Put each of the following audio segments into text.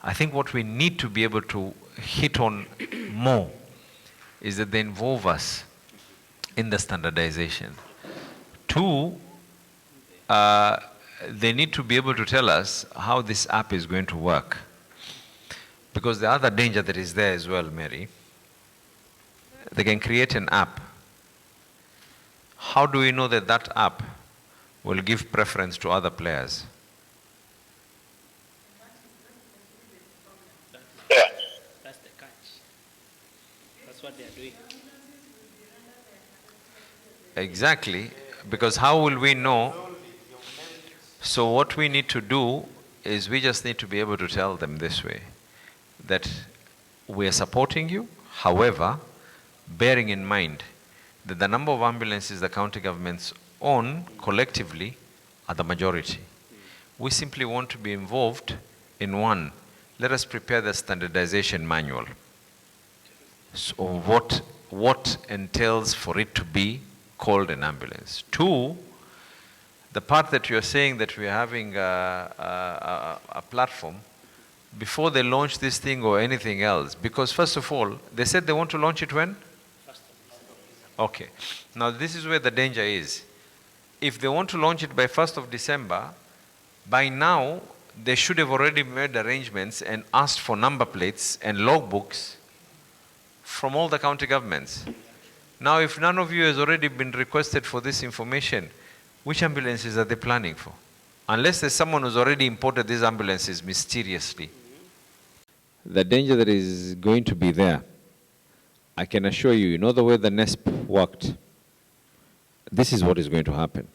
I think what we need to be able to hit on more is that they involve us in the standardization. Two, they need to be able to tell us how this app is going to work. Because the other danger that is there as well, Mary, they can create an app. How do we know that that app will give preference to other players? That's the catch. That's what they are doing. Exactly, because how will we know? So what we need to do is we just need to be able to tell them this way, that we are supporting you, however, bearing in mind that the number of ambulances the county governments own collectively are the majority. We simply want to be involved in one. Let us prepare the standardization manual. So what entails for it to be called an ambulance. Two, the part that you're saying that we're having a platform, before they launch this thing or anything else, because first of all, they said they want to launch it when? Okay. Now this is where the danger is. If they want to launch it by 1st of December, by now they should have already made arrangements and asked for number plates and logbooks from all the county governments. Now if none of you has already been requested for this information, which ambulances are they planning for? Unless there's someone who's already imported these ambulances mysteriously. The danger that is going to be there, I can assure you, you know the way the NESP worked, this is what is going to happen.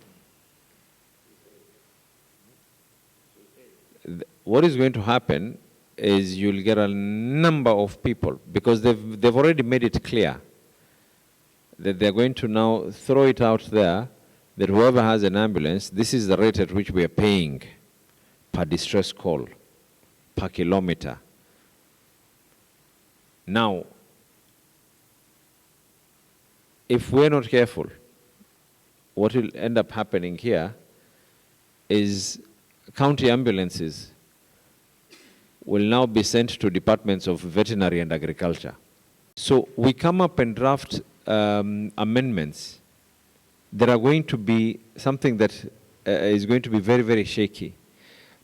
What is going to happen is you'll get a number of people, because they've already made it clear that they're going to now throw it out there that whoever has an ambulance, this is the rate at which we are paying per distress call, per kilometer. Now, if we're not careful, what will end up happening here is county ambulances will now be sent to departments of veterinary and agriculture. So we come up and draft amendments that are going to be something that is going to be very, very shaky.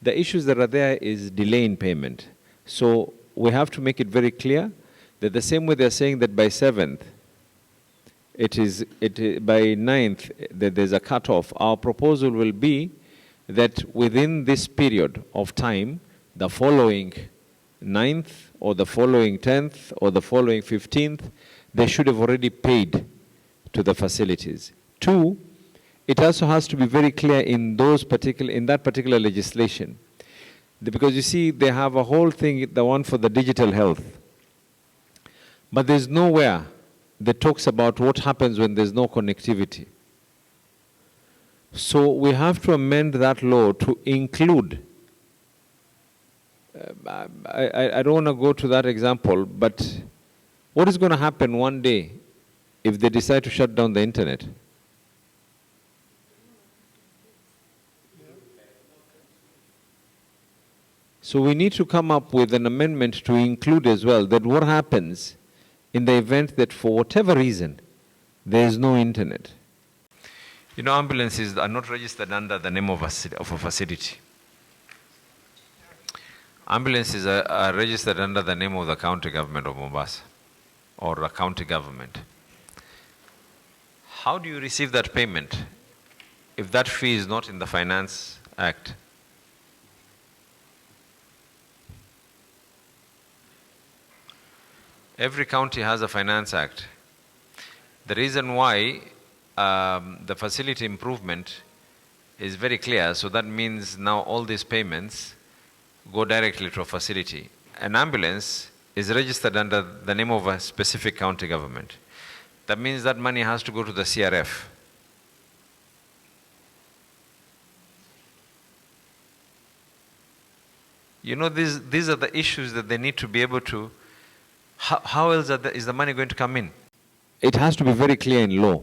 The issues that are there is delay in payment. So we have to make it very clear that the same way they're saying that by 7th, by 9th, that there's a cutoff. Our proposal will be that within this period of time, the following 9th or the following 10th or the following 15th, they should have already paid to the facilities. Two, it also has to be very clear in that particular legislation. Because you see, they have a whole thing, the one for the digital health. But there's nowhere that talks about what happens when there's no connectivity. So we have to amend that law to include, I don't want to go to that example, but what is going to happen one day if they decide to shut down the internet? So we need to come up with an amendment to include as well that what happens in the event that for whatever reason there is no internet. You know, ambulances are not registered under the name of a facility. Ambulances are registered under the name of the county government of Mombasa or a county government. How do you receive that payment if that fee is not in the Finance Act? Every county has a Finance Act. The reason why the facility improvement is very clear, so that means now all these payments go directly to a facility. An ambulance is registered under the name of a specific county government. That means that money has to go to the CRF. You know, these are the issues that they need to be able to. How else is the money going to come in? It has to be very clear in law.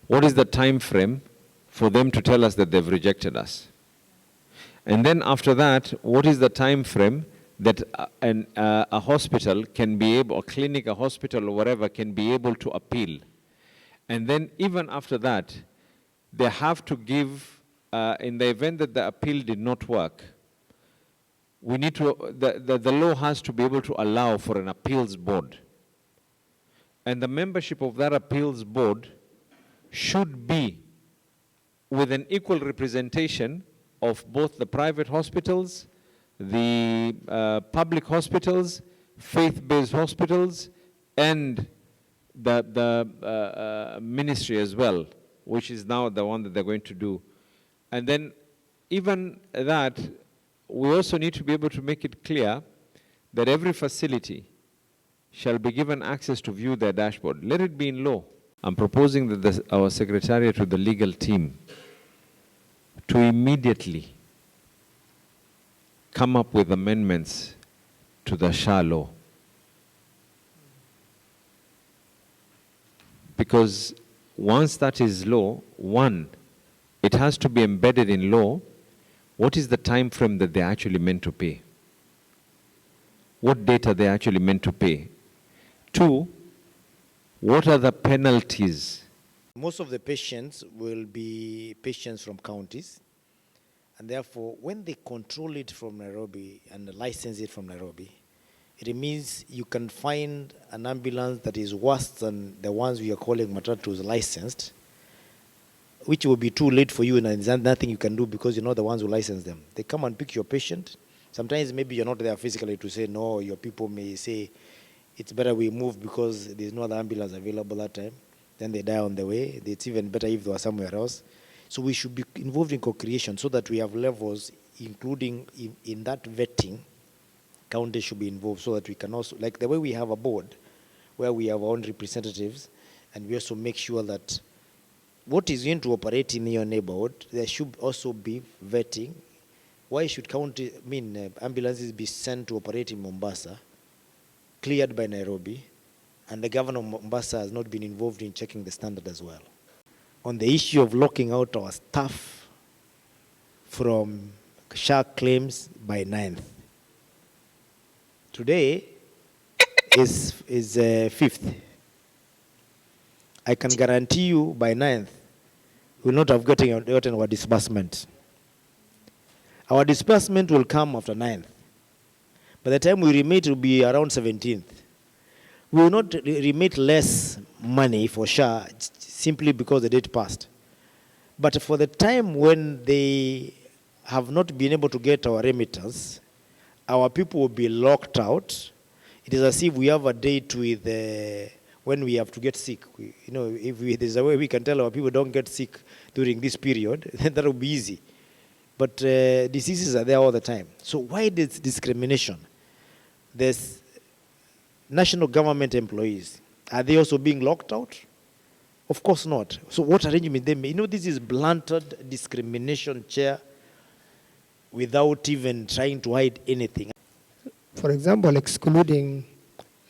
What is the time frame for them to tell us that they've rejected us? And then after that, what is the time frame that a hospital can be able, a clinic, a hospital, or whatever, can be able to appeal. And then even after that, they have to give, in the event that the appeal did not work, we need to, the law has to be able to allow for an appeals board. And the membership of that appeals board should be with an equal representation of both the private hospitals, the public hospitals, faith-based hospitals, and the ministry as well, which is now the one that they're going to do. And then even that, we also need to be able to make it clear that every facility shall be given access to view their dashboard. Let it be in law. I'm proposing that our secretariat with the legal team to immediately come up with amendments to the SHA law. Because once that is law, one, it has to be embedded in law. What is the time frame that they're actually meant to pay? What date are they actually meant to pay? Two, what are the penalties? Most of the patients will be patients from counties, and therefore when they control it from Nairobi and license it from Nairobi, it means you can find an ambulance that is worse than the ones we are calling matatus licensed, which will be too late for you, and there's nothing you can do because you're not the ones who license them. They come and pick your patient. Sometimes maybe you're not there physically to say no. Your people may say it's better we move because there's no other ambulance available that time. Then they die on the way. It's even better if they were somewhere else. So we should be involved in co-creation so that we have levels, including in that vetting. Counties should be involved so that we can also, like the way we have a board where we have our own representatives, and we also make sure that what is going to operate in your neighborhood, there should also be vetting. Why should ambulances be sent to operate in Mombasa, cleared by Nairobi, and the governor of Mombasa has not been involved in checking the standard as well? On the issue of locking out our staff from SHA claims by 9th. Today is 5th. I can guarantee you by 9th, we will not have gotten our disbursement. Our disbursement will come after 9th. By the time we remit, it will be around 17th. We will not remit less money for SHA simply because the date passed. But for the time when they have not been able to get our remittance, our people will be locked out. It is as if we have a date with when we have to get sick. If there's a way we can tell our people don't get sick during this period, then that will be easy. But diseases are there all the time. So why this discrimination? There's national government employees. Are they also being locked out? Of course not. So what arrangement they make? This is blunted discrimination, Chair, without even trying to hide anything. For example, excluding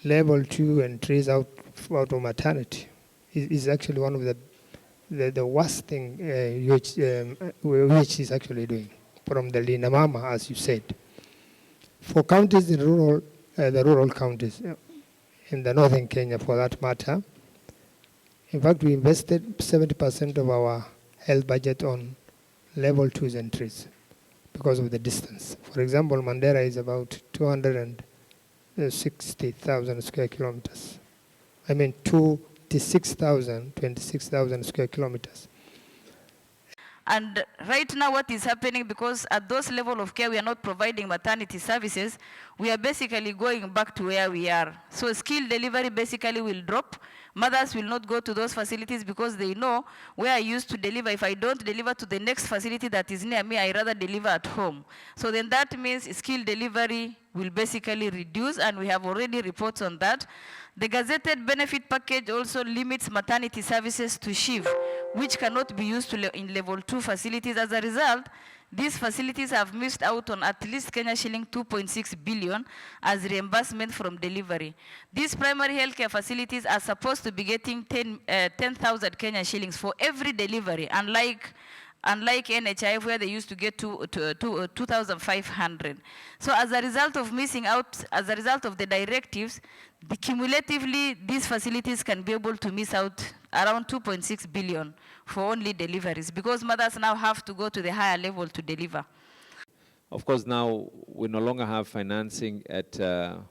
level 2 and 3 out of maternity is actually one of the worst thing which is actually doing from the Linda Mama, as you said. For counties in the rural counties in the northern Kenya, for that matter, in fact, we invested 70% of our health budget on level 2s and 3s because of the distance. For example, Mandera is about 260,000 square kilometers. 26,000 square kilometers. And right now what is happening, because at those level of care we are not providing maternity services, we are basically going back to where we are. So skill delivery basically will drop. Mothers will not go to those facilities because they know where I used to deliver. If I don't deliver to the next facility that is near me, I rather deliver at home. So then that means skill delivery will basically reduce, and we have already reports on that. The gazetted benefit package also limits maternity services to Shif, which cannot be used in level 2 facilities. As a result, these facilities have missed out on at least Kenya shilling 2.6 billion as reimbursement from delivery. These primary healthcare facilities are supposed to be getting 10,000 Kenya shillings for every delivery, unlike unlike NHIF where they used to get 2,500. So as a result of missing out, as a result of the directives, cumulatively these facilities can be able to miss out around 2.6 billion for only deliveries, because mothers now have to go to the higher level to deliver. Of course, now we no longer have financing at a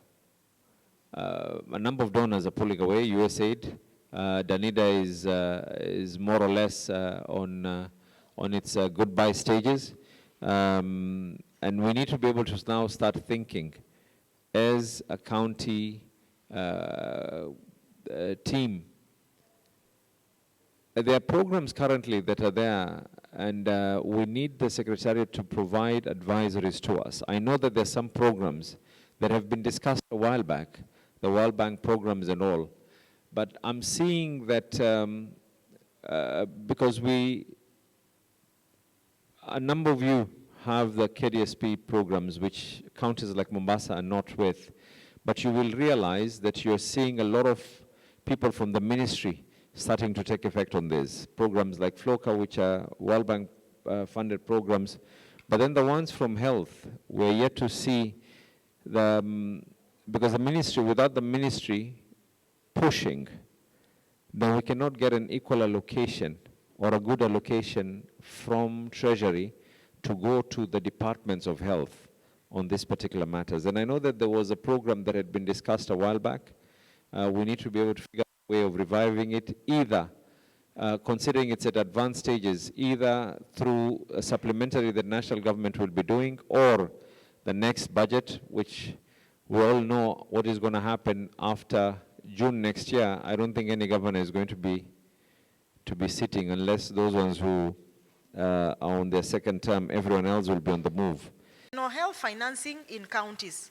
number of donors are pulling away. USAID, Danida is more or less on its goodbye stages, and we need to be able to now start thinking as a county team. There are programs currently that are there, and we need the Secretariat to provide advisories to us. I know that there's some programs that have been discussed a while back, the World Bank programs and all, but I'm seeing that because a number of you have the KDSP programs, which counties like Mombasa are not with, but you will realize that you're seeing a lot of people from the ministry starting to take effect on this. Programs like FLOCA, which are World Bank funded programs, but then the ones from health, we're yet to see because the ministry, without the ministry pushing, then we cannot get an equal allocation or a good allocation from Treasury to go to the departments of health on these particular matters. And I know that there was a program that had been discussed a while back. We need to be able to figure out a way of reviving it, either considering it's at advanced stages, either through a supplementary that national government will be doing, or the next budget, which we all know what is going to happen after June next year. I don't think any governor is going to be sitting unless those ones who are on their second term, everyone else will be on the move. Health financing in counties.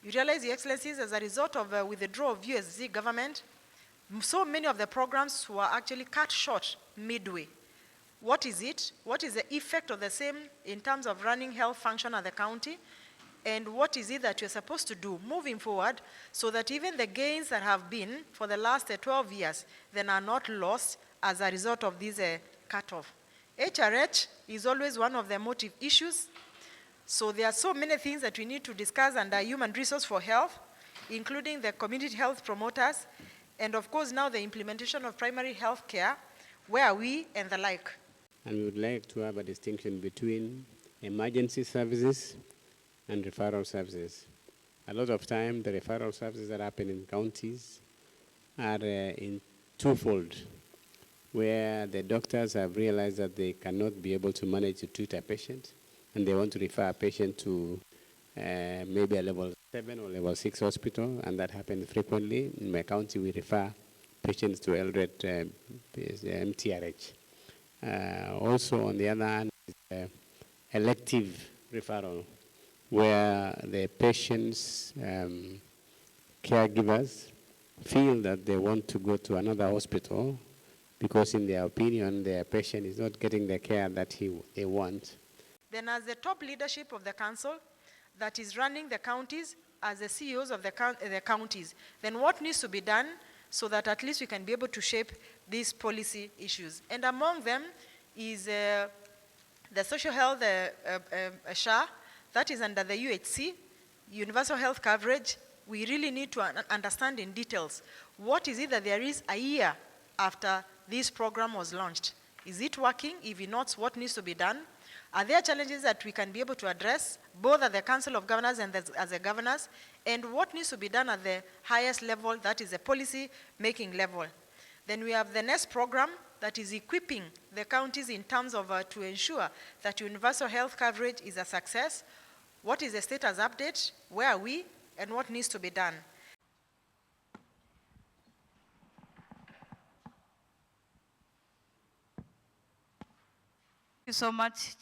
You realize, Your Excellencies, as a result of withdrawal of USD government, so many of the programs were actually cut short midway. What is it? What is the effect of the same in terms of running health function at the county? And what is it that you're supposed to do moving forward so that even the gains that have been for the last 12 years then are not lost as a result of this cutoff? HRH is always one of the motive issues. So there are so many things that we need to discuss under human resource for health, including the community health promoters, and of course now the implementation of primary health care, where are we, and the like. And we would like to have a distinction between emergency services and referral services. A lot of time, the referral services that happen in counties are in twofold, where the doctors have realized that they cannot be able to manage to treat a patient, and they want to refer a patient to maybe a level 7 or level 6 hospital, and that happens frequently. In my county, we refer patients to Eldred MTRH. Also, on the other hand, elective referral, where the patient's caregivers feel that they want to go to another hospital because in their opinion, their patient is not getting the care that they want. Then as the top leadership of the council that is running the counties, as the CEOs of the counties, then what needs to be done so that at least we can be able to shape these policy issues? And among them is the social health SHA, that is under the UHC, universal health coverage. We really need to understand in details what is it that there is a year after this program was launched. Is it working? If not, what needs to be done? Are there challenges that we can be able to address, both at the Council of Governors and as the governors? And what needs to be done at the highest level, that is the policy-making level? Then we have the next program that is equipping the counties in terms of to ensure that universal health coverage is a success. What is the status update? Where are we? And what needs to be done? Thank you so much,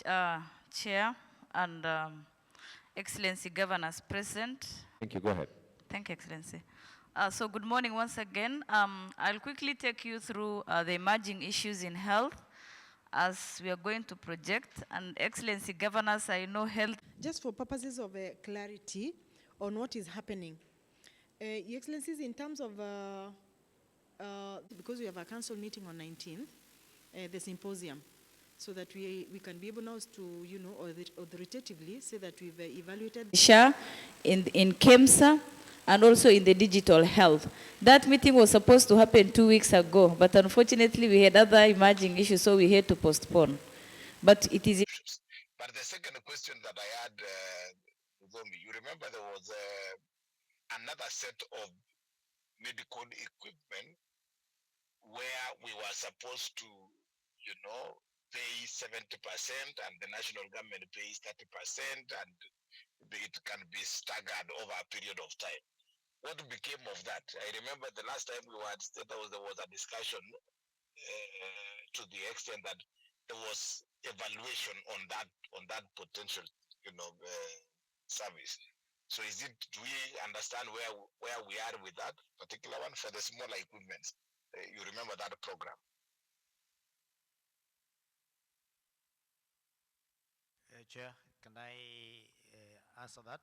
Chair and Excellency Governors present. Thank you. Go ahead. Thank you, Excellency. So good morning once again. I'll quickly take you through the emerging issues in health as we are going to project. And Excellency Governors, I know health. Just for purposes of clarity on what is happening. Your Excellencies, in terms of, because we have a council meeting on 19th, the symposium. so that we can be able now to, authoritatively say that we've evaluated SHA, in KEMSA, and also in the digital health. That meeting was supposed to happen 2 weeks ago, but unfortunately we had other emerging issues, so we had to postpone. But it is. But the second question that I had, Zomi, you remember there was another set of medical equipment where we were supposed to, pay 70% and the national government pays 30% and it can be staggered over a period of time. What became of that? I remember the last time we were at State House, there was a discussion to the extent that there was evaluation on that potential, service. So do we understand where we are with that particular one for the smaller equipment? You remember that program? Chair, can I answer that?